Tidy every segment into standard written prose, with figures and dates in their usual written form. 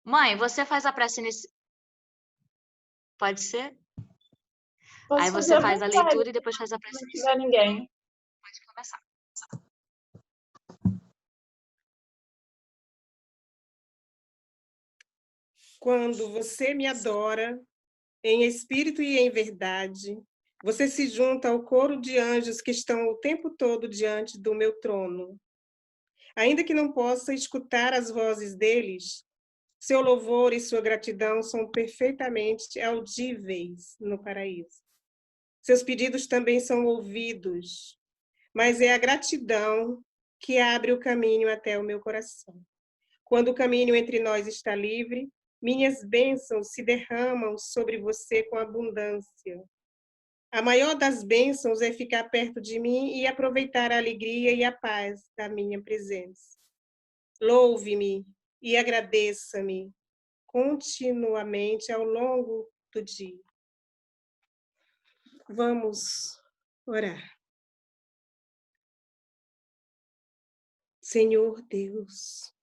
Mãe, você faz a prece inicial. Pode ser? Aí Posso fazer você à faz a vontade, leitura e depois faz a se prece não inicial. tiver ninguém. Pode começar. Quando você me adora, em espírito e em verdade, você se junta ao coro de anjos que estão o tempo todo diante do meu trono. Ainda que não possa escutar as vozes deles, seu louvor e sua gratidão são perfeitamente audíveis no paraíso. Seus pedidos também são ouvidos, mas é a gratidão que abre o caminho até o meu coração. Quando o caminho entre nós está livre, minhas bênçãos se derramam sobre você com abundância. A maior das bênçãos é ficar perto de mim e aproveitar a alegria e a paz da minha presença. Louve-me e agradeça-me continuamente ao longo do dia. Vamos orar. Senhor Deus,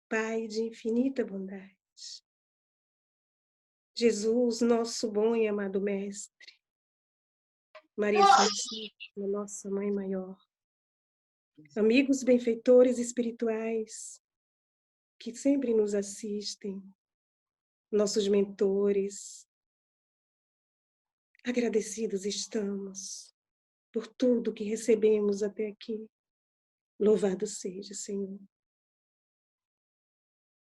Pai de infinita bondade, Jesus, nosso bom e amado Mestre, Maria Santíssima, nossa Mãe Maior, amigos benfeitores espirituais que sempre nos assistem, nossos mentores, agradecidos estamos por tudo que recebemos até aqui. Louvado seja, Senhor.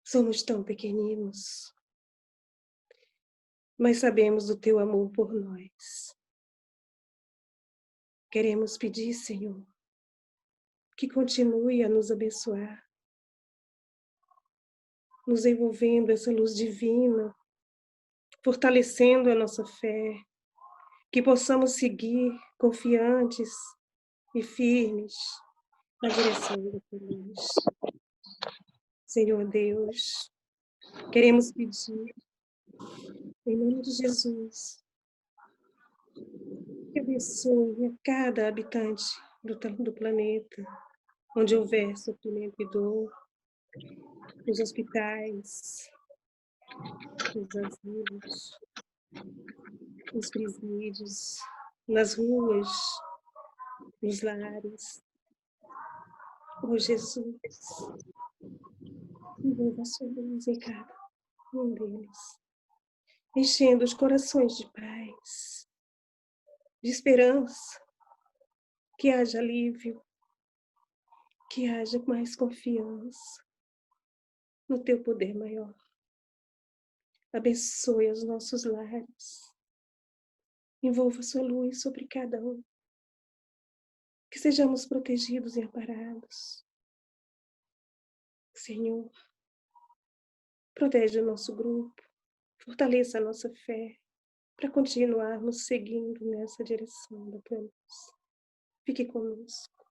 Somos tão pequeninos, mas sabemos do teu amor por nós. Queremos pedir, Senhor, que continue a nos abençoar, nos envolvendo essa luz divina, fortalecendo a nossa fé, que possamos seguir confiantes e firmes na direção da tua luz. Senhor Deus, queremos pedir, em nome de Jesus, que abençoe a cada habitante do planeta, onde houver sofrimento e dor, nos hospitais, nos asilos, nos presídios, nas ruas, nos lares. Oh, Jesus, envolva a sua luz em cada um deles, enchendo os corações de paz, de esperança, que haja alívio, que haja mais confiança no teu poder maior. Abençoe os nossos lares, envolva a sua luz sobre cada um, que sejamos protegidos e amparados. Senhor, protege o nosso grupo, fortaleça a nossa fé, para continuarmos seguindo nessa direção da tua luz. Fique conosco,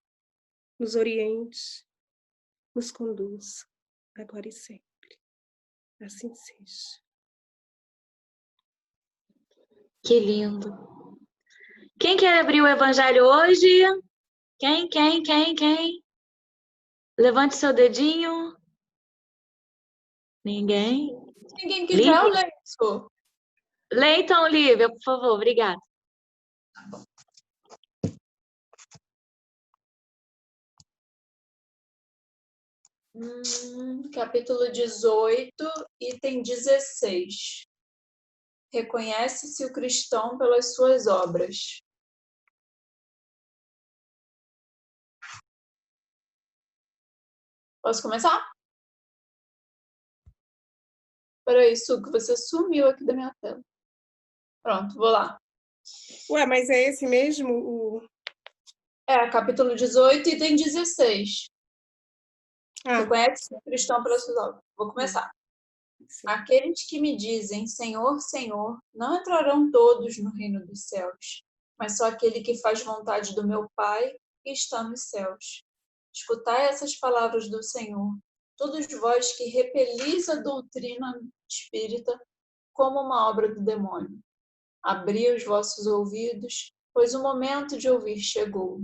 nos oriente, nos conduz, agora e sempre. Assim seja. Que lindo. Quem quer abrir o evangelho hoje? Quem? Levante seu dedinho. Ninguém? Se ninguém quiser, eu leio. Lê então, Lívia, por favor. Obrigada. Capítulo 18, item 16. Reconhece-se o cristão pelas suas obras. Posso começar? Peraí, Su, que você sumiu aqui da minha tela. Pronto, vou lá. Ué, mas é esse mesmo? Capítulo 18, item 16. Reconhece-se o cristão pelas suas obras. Vou começar. Sim. Aqueles que me dizem Senhor, Senhor, não entrarão todos no reino dos céus, mas só aquele que faz vontade do meu Pai que está nos céus. Escutai essas palavras do Senhor, todos vós que repelis a doutrina espírita como uma obra do demônio. Abri os vossos ouvidos, pois o momento de ouvir chegou.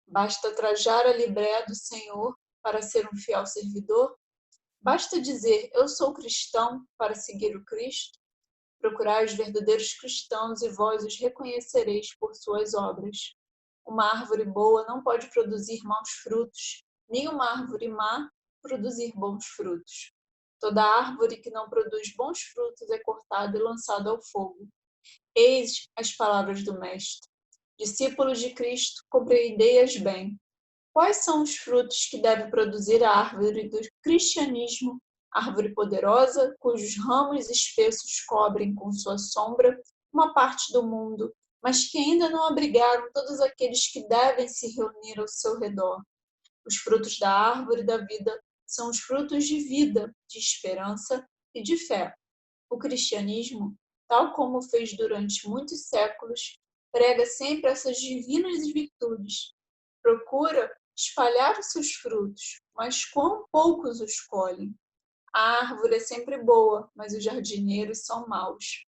Basta trajar a libré do Senhor para ser um fiel servidor? Basta dizer, eu sou cristão, para seguir o Cristo? Procurai os verdadeiros cristãos e vós os reconhecereis por suas obras. Uma árvore boa não pode produzir maus frutos, nem uma árvore má produzir bons frutos. Toda árvore que não produz bons frutos é cortada e lançada ao fogo. Eis as palavras do Mestre. Discípulos de Cristo, compreendei-as bem. Quais são os frutos que deve produzir a árvore do cristianismo, árvore poderosa, cujos ramos espessos cobrem com sua sombra uma parte do mundo, mas que ainda não abrigaram todos aqueles que devem se reunir ao seu redor? Os frutos da árvore da vida são os frutos de vida, de esperança e de fé. O cristianismo, tal como fez durante muitos séculos, prega sempre essas divinas virtudes. Procura espalhar os seus frutos, mas quão poucos os colhem. A árvore é sempre boa, mas os jardineiros são maus.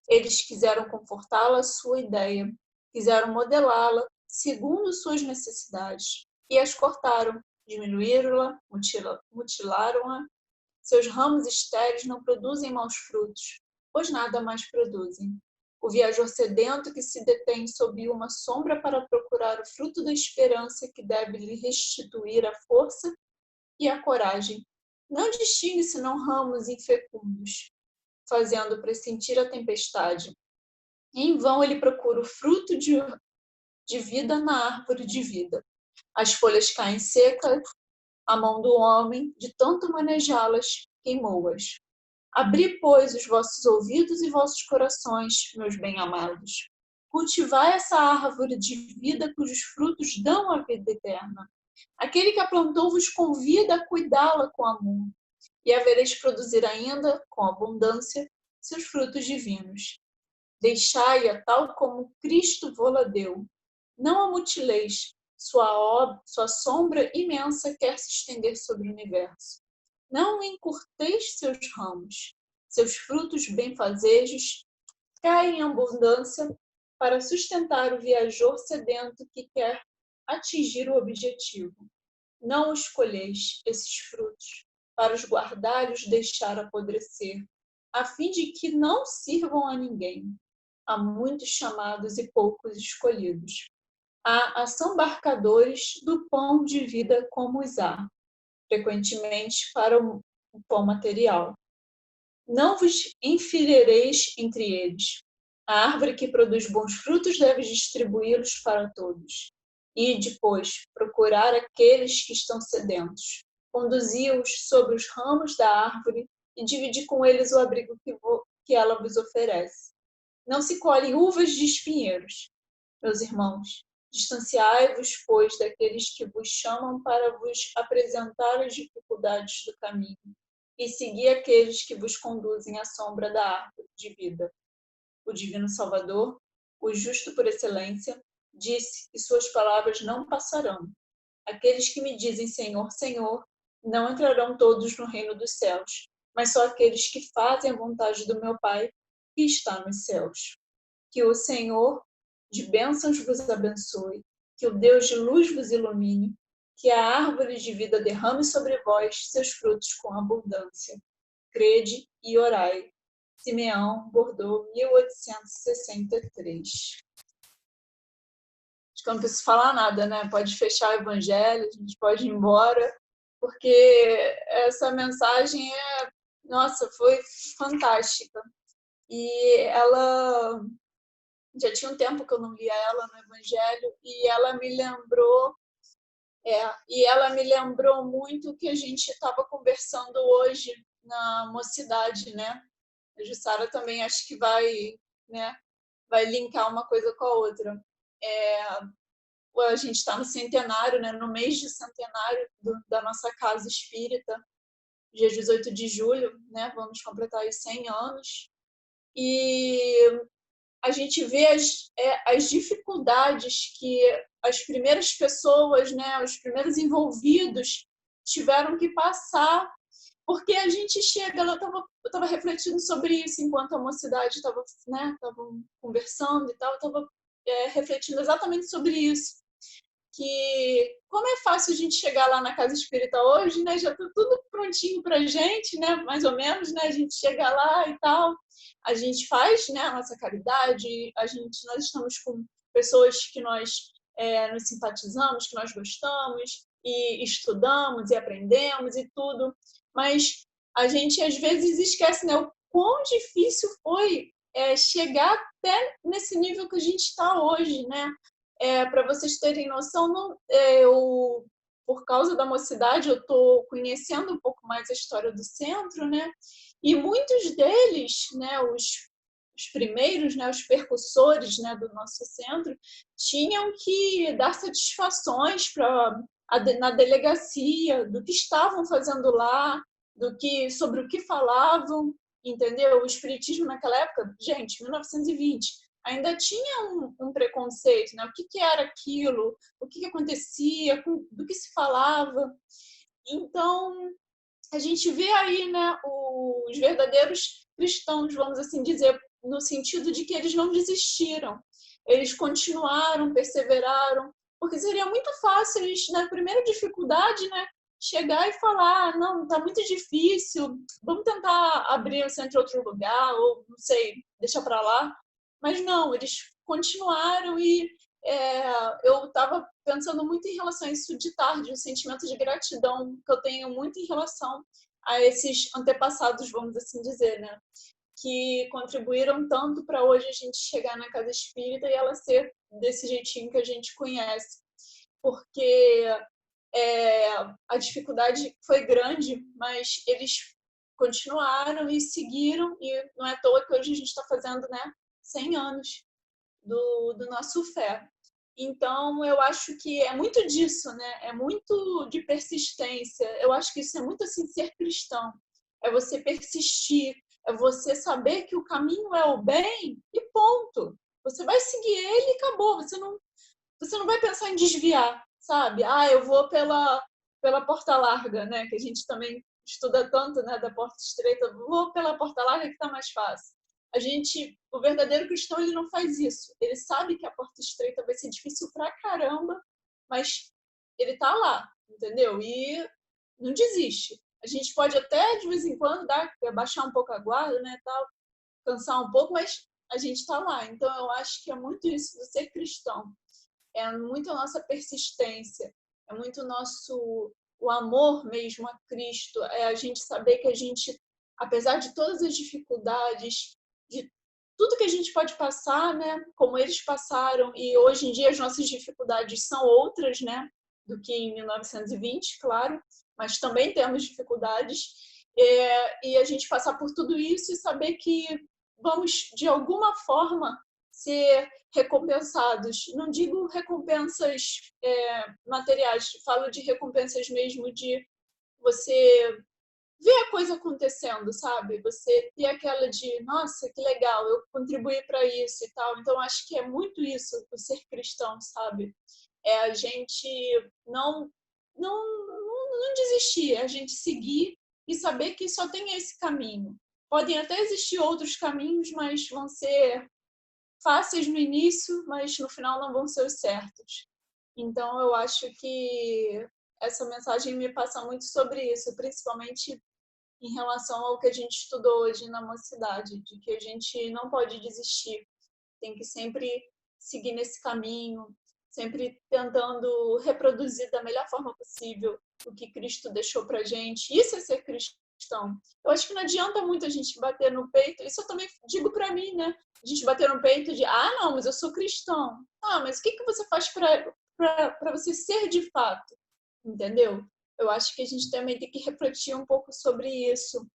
Eles quiseram confortá-la à sua ideia, quiseram modelá-la segundo suas necessidades, e as cortaram, diminuíram-la, mutilaram-a. Seus ramos estéreis não produzem maus frutos, pois nada mais produzem. O viajor sedento que se detém sob uma sombra para procurar o fruto da esperança que deve lhe restituir a força e a coragem, não distingue senão ramos infecundos, fazendo pressentir a tempestade. Em vão ele procura o fruto de vida na árvore de vida. As folhas caem secas, a mão do homem, de tanto manejá-las, queimou-as. Abri, pois, os vossos ouvidos e vossos corações, meus bem-amados. Cultivai essa árvore de vida cujos frutos dão a vida eterna. Aquele que a plantou vos convida a cuidá-la com amor, e havereis produzir ainda, com abundância, seus frutos divinos. Deixai-a tal como Cristo vô-la deu. Não a mutileis, sua sombra imensa quer se estender sobre o universo. Não encurteis seus ramos, seus frutos benfazejos caem em abundância para sustentar o viajor sedento que quer atingir o objetivo. Não os colheis, esses frutos, para os guardar e os deixar apodrecer, a fim de que não sirvam a ninguém. Há muitos chamados e poucos escolhidos. Há assambarcadores do pão de vida como os há, frequentemente para o pão material. Não vos enfileireis entre eles. A árvore que produz bons frutos deve distribuí-los para todos. E depois procurar aqueles que estão sedentos. Conduzi-os sobre os ramos da árvore e dividi com eles o abrigo que ela vos oferece. Não se colhem uvas de espinheiros. Meus irmãos, distanciai-vos, pois, daqueles que vos chamam para vos apresentar as dificuldades do caminho, e segui aqueles que vos conduzem à sombra da árvore de vida. O Divino Salvador, o justo por excelência, disse que suas palavras não passarão. Aqueles que me dizem Senhor, Senhor, não entrarão todos no reino dos céus, mas só aqueles que fazem a vontade do meu Pai que está nos céus. Que o Senhor de bênçãos vos abençoe, que o Deus de luz vos ilumine, que a árvore de vida derrame sobre vós seus frutos com abundância. Crede e orai. Simeão, Bordeaux, 1863. Acho que eu não preciso falar nada, né? Pode fechar o evangelho, a gente pode ir embora, porque essa mensagem foi fantástica. E ela... Já tinha um tempo que eu não lia ela no Evangelho e ela me lembrou muito o que a gente estava conversando hoje na mocidade, né? A Jussara também acho que vai linkar uma coisa com a outra. A gente está no centenário, né? No mês de centenário da nossa casa espírita, dia 18 de julho, né? Vamos completar os 100 anos. E a gente vê as dificuldades que as primeiras pessoas, né, os primeiros envolvidos tiveram que passar, porque a gente chega, eu estava refletindo sobre isso enquanto a mocidade estava, né, conversando e tal, eu estava refletindo exatamente sobre isso. que, como é fácil a gente chegar lá na casa espírita hoje, né? Já tá tudo prontinho pra gente, né? Mais ou menos, né? A gente chega lá e tal, a gente faz, né, a nossa caridade, nós estamos com pessoas que nós nos simpatizamos, que nós gostamos, e estudamos e aprendemos e tudo, mas a gente às vezes esquece, né, o quão difícil foi chegar até nesse nível que a gente está hoje, né? Para vocês terem noção, por causa da mocidade, eu estou conhecendo um pouco mais a história do centro, né? E muitos deles, né, os primeiros, né, os percussores, né, do nosso centro, tinham que dar satisfações na delegacia do que estavam fazendo lá, sobre o que falavam, entendeu? O espiritismo naquela época, gente, 1920, ainda tinha um preconceito, né? O que era aquilo, o que acontecia, do que se falava. Então, a gente vê aí, né, os verdadeiros cristãos, vamos assim dizer, no sentido de que eles não desistiram, eles continuaram, perseveraram, porque seria muito fácil eles, na primeira dificuldade, né, chegar e falar, não, está muito difícil, vamos tentar abrir o centro em outro lugar, ou não sei, deixa para lá. Mas não, eles continuaram e eu estava pensando muito em relação a isso de tarde, o sentimento de gratidão que eu tenho muito em relação a esses antepassados, vamos assim dizer, né? Que contribuíram tanto para hoje a gente chegar na casa espírita e ela ser desse jeitinho que a gente conhece. Porque a dificuldade foi grande, mas eles continuaram e seguiram, e não é à toa que hoje a gente está fazendo, né, 100 anos do nosso fé. Então, eu acho que é muito disso, né? É muito de persistência. Eu acho que isso é muito assim, ser cristão. É você persistir, é você saber que o caminho é o bem e ponto. Você vai seguir ele e acabou. Você não vai pensar em desviar, sabe? Eu vou pela porta larga, né? Que a gente também estuda tanto, né? Da porta estreita. Vou pela porta larga que está mais fácil. O verdadeiro cristão, ele não faz isso. Ele sabe que a porta estreita vai ser difícil pra caramba, mas ele tá lá, entendeu? E não desiste. A gente pode até, de vez em quando, baixar um pouco a guarda, né, tal, cansar um pouco, mas a gente tá lá. Então, eu acho que é muito isso de ser cristão. É muito a nossa persistência, é muito o amor mesmo a Cristo, é a gente saber que a gente, apesar de todas as dificuldades, de tudo que a gente pode passar, né, como eles passaram, e hoje em dia as nossas dificuldades são outras, né, do que em 1920, claro, mas também temos dificuldades, e a gente passar por tudo isso e saber que vamos, de alguma forma, ser recompensados. Não digo recompensas materiais, falo de recompensas mesmo de você ver a coisa acontecendo, sabe? Você ter aquela de, nossa, que legal, eu contribuí para isso e tal. Então, acho que é muito isso, o ser cristão, sabe? É a gente não desistir, é a gente seguir e saber que só tem esse caminho. Podem até existir outros caminhos, mas vão ser fáceis no início, mas no final não vão ser os certos. Então, eu acho que essa mensagem me passa muito sobre isso, principalmente em relação ao que a gente estudou hoje na mocidade, de que a gente não pode desistir, tem que sempre seguir nesse caminho, sempre tentando reproduzir da melhor forma possível o que Cristo deixou para a gente. Isso é ser cristão. Eu acho que não adianta muito a gente bater no peito, isso eu também digo para mim, né? A gente bater no peito de, não, mas eu sou cristão. Mas o que você faz para você ser de fato? Entendeu? Eu acho que a gente também tem que refletir um pouco sobre isso.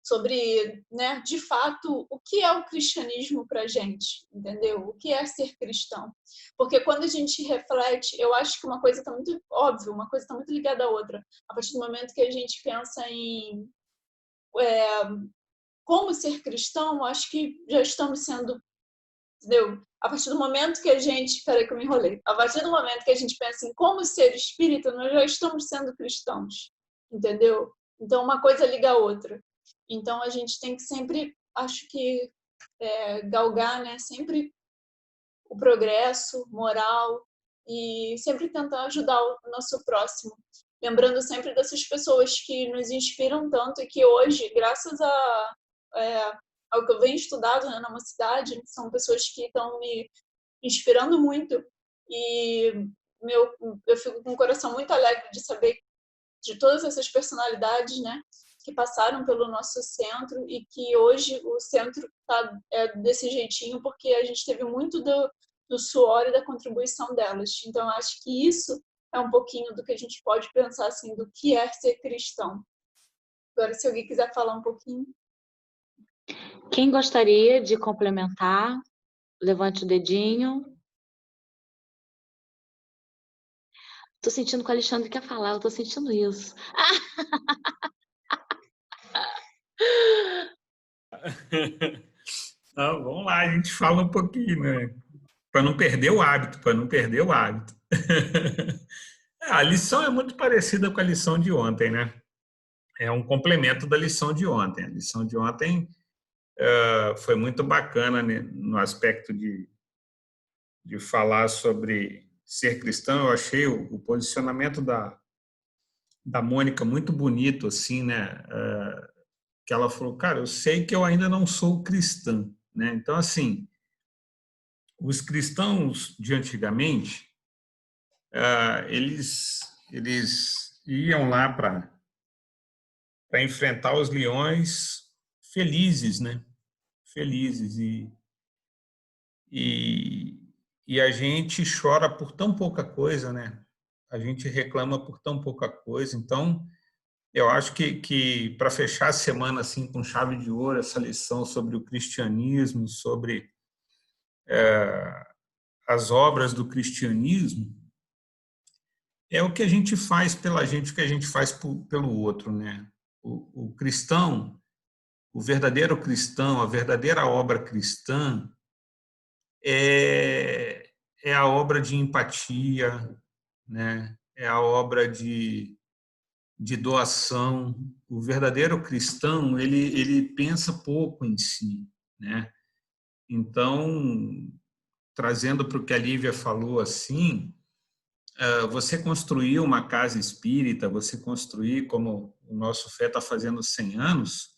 Sobre, né, de fato, o que é o cristianismo para a gente, entendeu? O que é ser cristão? Porque quando a gente reflete, eu acho que uma coisa está muito óbvia, uma coisa está muito ligada à outra. A partir do momento que a gente pensa em como ser cristão, acho que já estamos sendo, entendeu? A partir do momento que a gente, peraí que eu me enrolei, a partir do momento que a gente pensa em como ser espírita, nós já estamos sendo cristãos, entendeu? Então uma coisa liga a outra. Então a gente tem que sempre, acho que galgar, né, sempre o progresso moral e sempre tentar ajudar o nosso próximo. Lembrando sempre dessas pessoas que nos inspiram tanto e que hoje, graças ao que eu venho estudado, né, na mocidade, são pessoas que estão me inspirando muito e eu fico com o coração muito alegre de saber de todas essas personalidades, né, que passaram pelo nosso centro e que hoje o centro está desse jeitinho porque a gente teve muito do suor e da contribuição delas. Então, acho que isso é um pouquinho do que a gente pode pensar assim, do que é ser cristão. Agora, se alguém quiser falar um pouquinho. Quem gostaria de complementar? Levante o dedinho. Tô sentindo que o Alexandre quer falar, eu tô sentindo isso. Não, vamos lá, a gente fala um pouquinho, né? Para não perder o hábito, A lição é muito parecida com a lição de ontem, né? É um complemento da lição de ontem. A lição de ontem foi muito bacana, né, no aspecto de falar sobre ser cristão. Eu achei o posicionamento da Mônica muito bonito, assim, né? Que ela falou, cara, eu sei que eu ainda não sou cristã, né? Então, assim, os cristãos de antigamente, eles iam lá para enfrentar os leões felizes, né? Felizes. E a gente chora por tão pouca coisa, né? A gente reclama por tão pouca coisa. Então, eu acho que para fechar a semana assim com chave de ouro, essa lição sobre o cristianismo, sobre as obras do cristianismo, é o que a gente faz pela gente, o que a gente faz pelo outro, né? O cristão, o verdadeiro cristão, a verdadeira obra cristã é a obra de empatia, né? É a obra de doação. O verdadeiro cristão, ele pensa pouco em si, né? Então, trazendo para o que a Lívia falou, assim, você construir uma casa espírita, você construir, como o nosso Fé está fazendo 100 anos,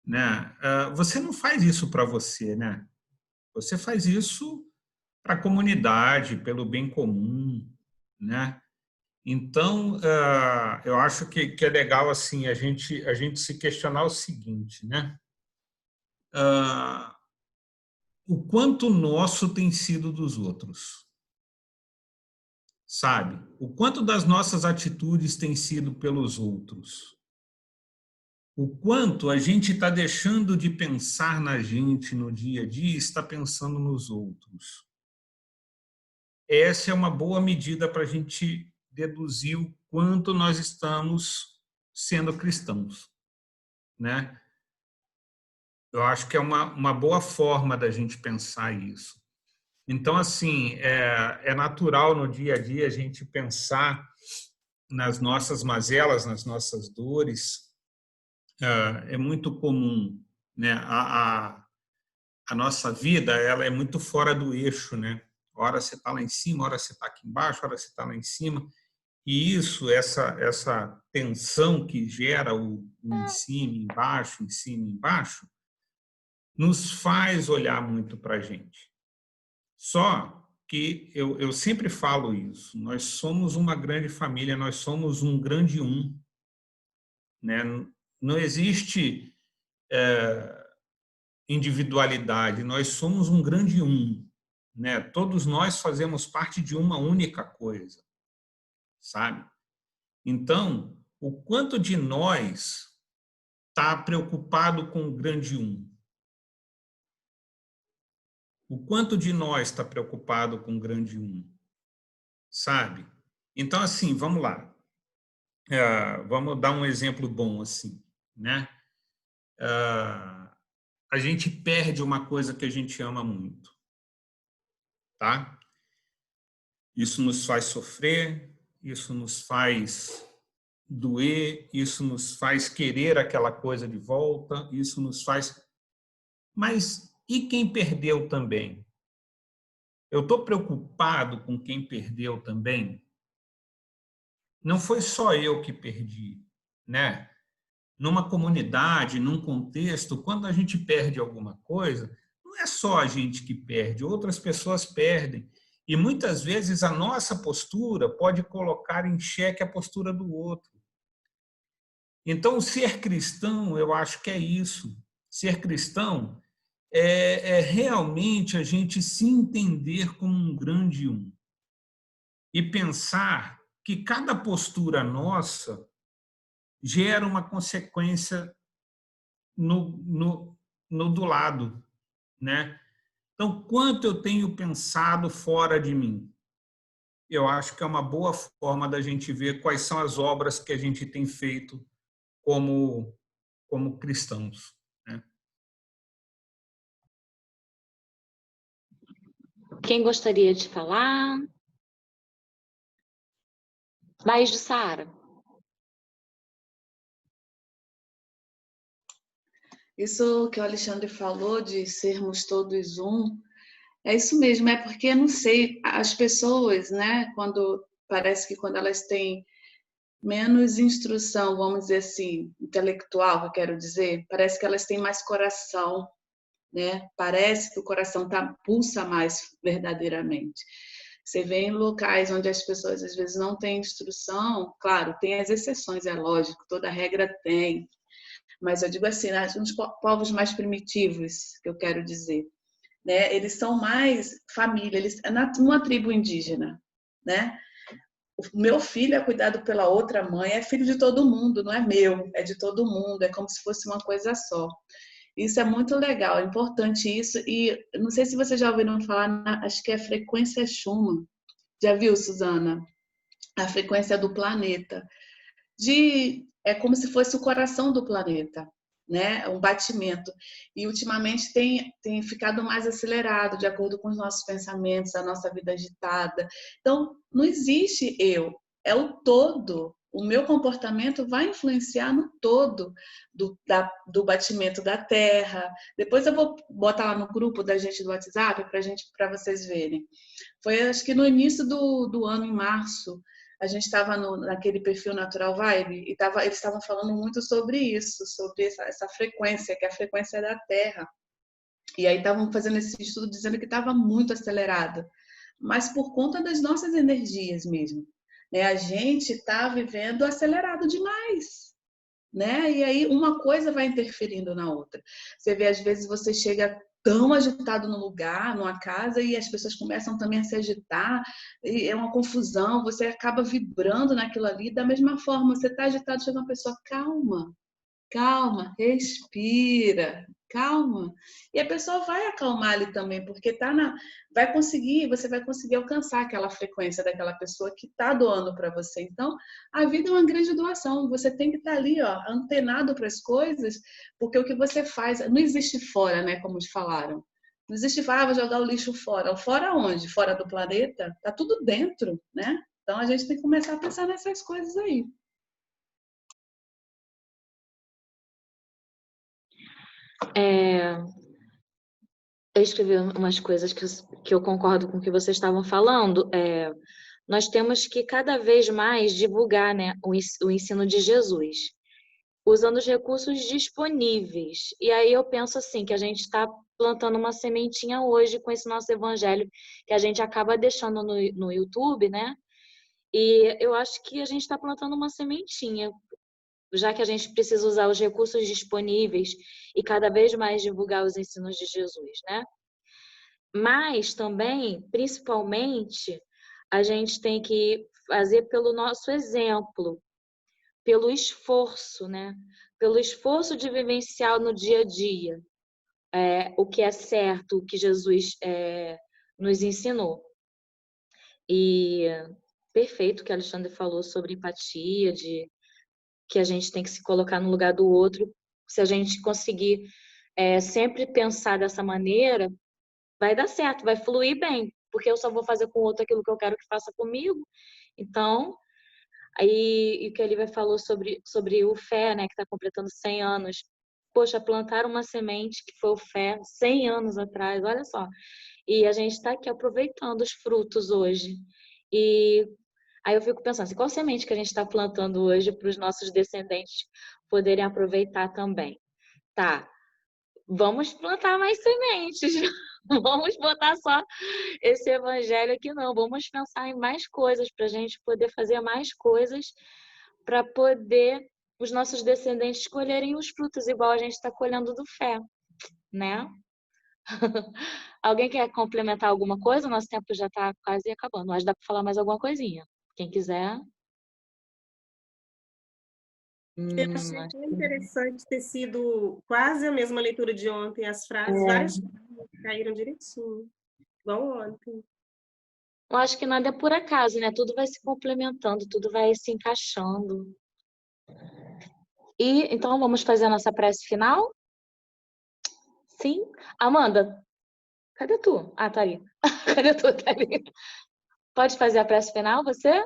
né? Você não faz isso para você, né? Você faz isso para a comunidade, pelo bem comum, né? Então, eu acho que é legal assim a gente se questionar o seguinte, né? O quanto nosso tem sido dos outros, sabe? O quanto das nossas atitudes tem sido pelos outros. O quanto a gente está deixando de pensar na gente no dia a dia e está pensando nos outros. Essa é uma boa medida para a gente deduzir o quanto nós estamos sendo cristãos, né? Eu acho que é uma boa forma da gente pensar isso. Então, assim, é natural no dia a dia a gente pensar nas nossas mazelas, nas nossas dores. É muito comum, né? A nossa vida, ela é muito fora do eixo, né? Hora você está lá em cima, hora você está aqui embaixo, hora você está lá em cima. E isso, essa tensão que gera o em cima, embaixo, nos faz olhar muito para a gente. Só que eu sempre falo isso, nós somos uma grande família, nós somos um grande um, né? Não existe individualidade, nós somos um grande um, né? Todos nós fazemos parte de uma única coisa, sabe? Então, o quanto de nós está preocupado com o grande um? O quanto de nós está preocupado com o grande um? Sabe? Então, assim, vamos lá. Vamos dar um exemplo bom, assim, né? A gente perde uma coisa que a gente ama muito, tá? Isso nos faz sofrer, isso nos faz doer, isso nos faz querer aquela coisa de volta, isso nos faz... Mas e quem perdeu também? eu estou preocupado com quem perdeu também. Não foi só eu que perdi, né? Numa comunidade, num contexto, quando a gente perde alguma coisa, não é só a gente que perde, outras pessoas perdem. E muitas vezes a nossa postura pode colocar em xeque a postura do outro. Então, ser cristão, eu acho que é isso. Ser cristão é realmente a gente se entender como um grande um e pensar que cada postura nossa gera uma consequência no do lado, né? Então, quanto eu tenho pensado fora de mim? Eu acho que é uma boa forma da gente ver quais são as obras que a gente tem feito como cristãos, né? Quem gostaria de falar? Mais de Sara. Isso que o Alexandre falou de sermos todos um, é isso mesmo, é porque, não sei, as pessoas, né, parece que quando elas têm menos instrução, vamos dizer assim, intelectual, que eu quero dizer, parece que elas têm mais coração, né? Parece que o coração pulsa mais verdadeiramente. Você vê em locais onde as pessoas às vezes não têm instrução, claro, tem as exceções, é lógico, toda regra tem, mas eu digo assim, nos povos mais primitivos, que eu quero dizer, né? Eles são mais família, numa tribo indígena, né? O meu filho é cuidado pela outra mãe, é filho de todo mundo, não é meu, é de todo mundo, é como se fosse uma coisa só. Isso é muito legal, é importante isso. E não sei se vocês já ouviram falar, acho que é a frequência Schumann. Já viu, Suzana? A frequência do planeta. É como se fosse o coração do planeta, né? Um batimento. E ultimamente tem ficado mais acelerado, de acordo com os nossos pensamentos, a nossa vida agitada. Então, não existe eu, é o todo. O meu comportamento vai influenciar no todo do batimento da Terra. Depois eu vou botar lá no grupo da gente do WhatsApp para vocês verem. Foi, acho que no início do ano, em março, a gente estava naquele perfil Natural Vibe e eles estavam falando muito sobre isso, sobre essa frequência, que é a frequência da Terra. E aí estavam fazendo esse estudo dizendo que estava muito acelerado, mas por conta das nossas energias mesmo. Né? A gente está vivendo acelerado demais. Né? E aí uma coisa vai interferindo na outra. Você vê, às vezes, você chega tão agitado no lugar, numa casa, e as pessoas começam também a se agitar, e é uma confusão, você acaba vibrando naquilo ali. Da mesma forma, você está agitado, chega uma pessoa, calma, calma, respira, calma. E a pessoa vai acalmar ali também, porque você vai conseguir alcançar aquela frequência daquela pessoa que está doando para você. Então, a vida é uma grande doação. Você tem que estar ali, ó, antenado para as coisas, porque o que você faz não existe fora, né? Como te falaram. Não existe, vou jogar o lixo fora. Fora onde? Fora do planeta? Tá tudo dentro, né? Então a gente tem que começar a pensar nessas coisas aí. Eu escrevi umas coisas que eu concordo com o que vocês estavam falando. Nós temos que cada vez mais divulgar, né, o ensino de Jesus, usando os recursos disponíveis. E aí eu penso assim, que a gente está plantando uma sementinha hoje com esse nosso evangelho, que a gente acaba deixando no YouTube, né? E eu acho que a gente está plantando uma sementinha, já que a gente precisa usar os recursos disponíveis e cada vez mais divulgar os ensinos de Jesus, né? Mas também, principalmente, a gente tem que fazer pelo nosso exemplo, pelo esforço, né? Pelo esforço de vivenciar no dia a dia o que é certo, o que Jesus nos ensinou. E perfeito o que a Alexandre falou sobre empatia, de que a gente tem que se colocar no lugar do outro. Se a gente conseguir sempre pensar dessa maneira, vai dar certo, vai fluir bem, porque eu só vou fazer com o outro aquilo que eu quero que faça comigo. Então, aí o que ele falou sobre o Fé, né, que está completando 100 anos, poxa, plantaram uma semente que foi o fé 100 anos atrás, olha só. E a gente está aqui aproveitando os frutos hoje. E aí eu fico pensando assim, qual semente que a gente está plantando hoje para os nossos descendentes poderem aproveitar também? Tá, vamos plantar mais sementes. Vamos botar só esse evangelho aqui, não. Vamos pensar em mais coisas para a gente poder fazer mais coisas para poder os nossos descendentes colherem os frutos, igual a gente está colhendo do fé, né? Alguém quer complementar alguma coisa? Nosso tempo já está quase acabando, mas dá para falar mais alguma coisinha. Quem quiser. Eu achei Acho tão interessante ter sido quase a mesma leitura de ontem, as frases, várias frases caíram direitinho, igual ontem. eu acho que nada é por acaso, né? Tudo vai se complementando, tudo vai se encaixando. E então vamos fazer a nossa prece final? Sim? Amanda, cadê tu? Ah, tá ali. Cadê tu? Tá ali. Pode fazer a prece final, você?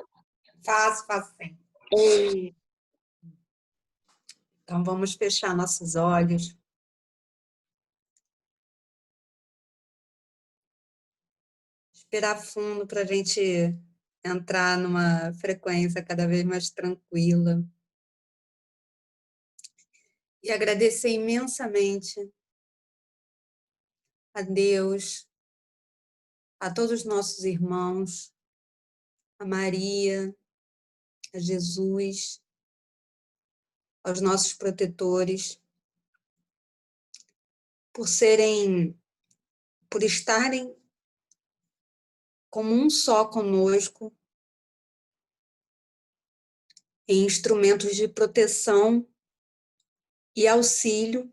Faço sim. Ei. Então vamos fechar nossos olhos. Respirar fundo para a gente entrar numa frequência cada vez mais tranquila. E agradecer imensamente a Deus, a todos os nossos irmãos, a Maria, a Jesus, aos nossos protetores, por estarem como um só conosco, em instrumentos de proteção e auxílio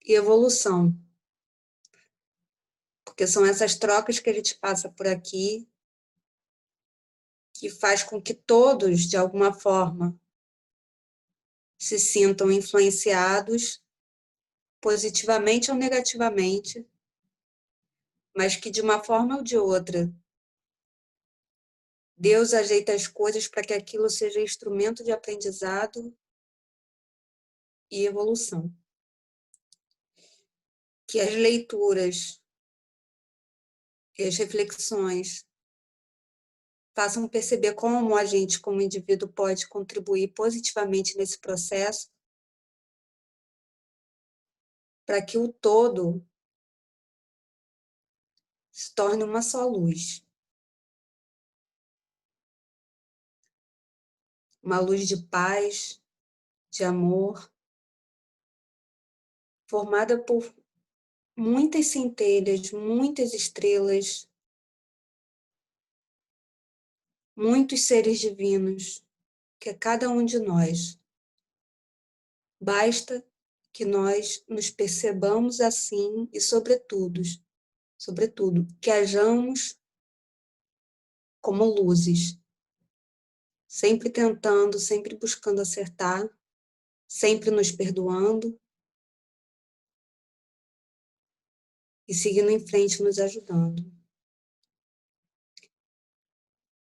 e evolução. Porque são essas trocas que a gente passa por aqui que faz com que todos, de alguma forma, se sintam influenciados, positivamente ou negativamente, mas que, de uma forma ou de outra, Deus ajeita as coisas para que aquilo seja instrumento de aprendizado e evolução. Que as leituras e as reflexões façam perceber como a gente, como indivíduo, pode contribuir positivamente nesse processo para que o todo se torne uma só luz. Uma luz de paz, de amor, formada por muitas centelhas, muitas estrelas, muitos seres divinos, que é cada um de nós. Basta que nós nos percebamos assim e, sobretudo, que hajamos como luzes, sempre tentando, sempre buscando acertar, sempre nos perdoando e seguindo em frente, nos ajudando.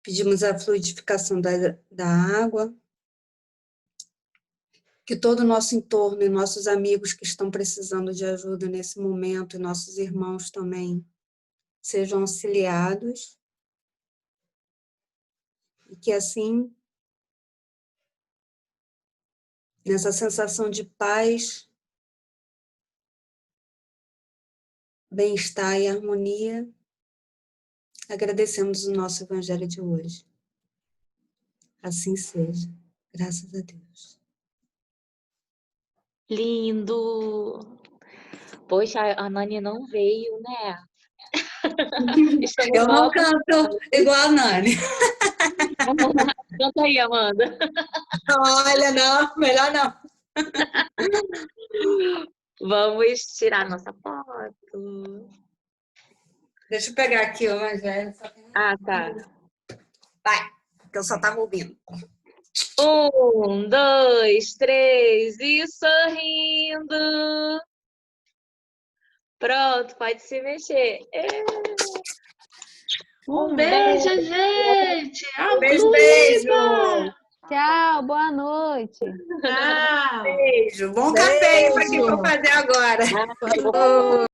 Pedimos a fluidificação da água, que todo o nosso entorno e nossos amigos que estão precisando de ajuda nesse momento, e nossos irmãos também, sejam auxiliados, e que assim, nessa sensação de paz, bem-estar e harmonia, agradecemos o nosso Evangelho de hoje. Assim seja. Graças a Deus. Lindo! Poxa, a Nani não veio, né? Eu não canto igual a Nani. Canta aí, Amanda. Olha, não, melhor não. Vamos tirar nossa foto. Deixa eu pegar aqui o Evangelho. Ah, tá. Vai, porque eu só estava ouvindo. 1, 2, 3 e sorrindo. Pronto, pode se mexer. Um beijo, gente! Beijo, Concluída! beijo! Tchau, boa noite. Tchau. Beijo. Bom café para quem for fazer agora.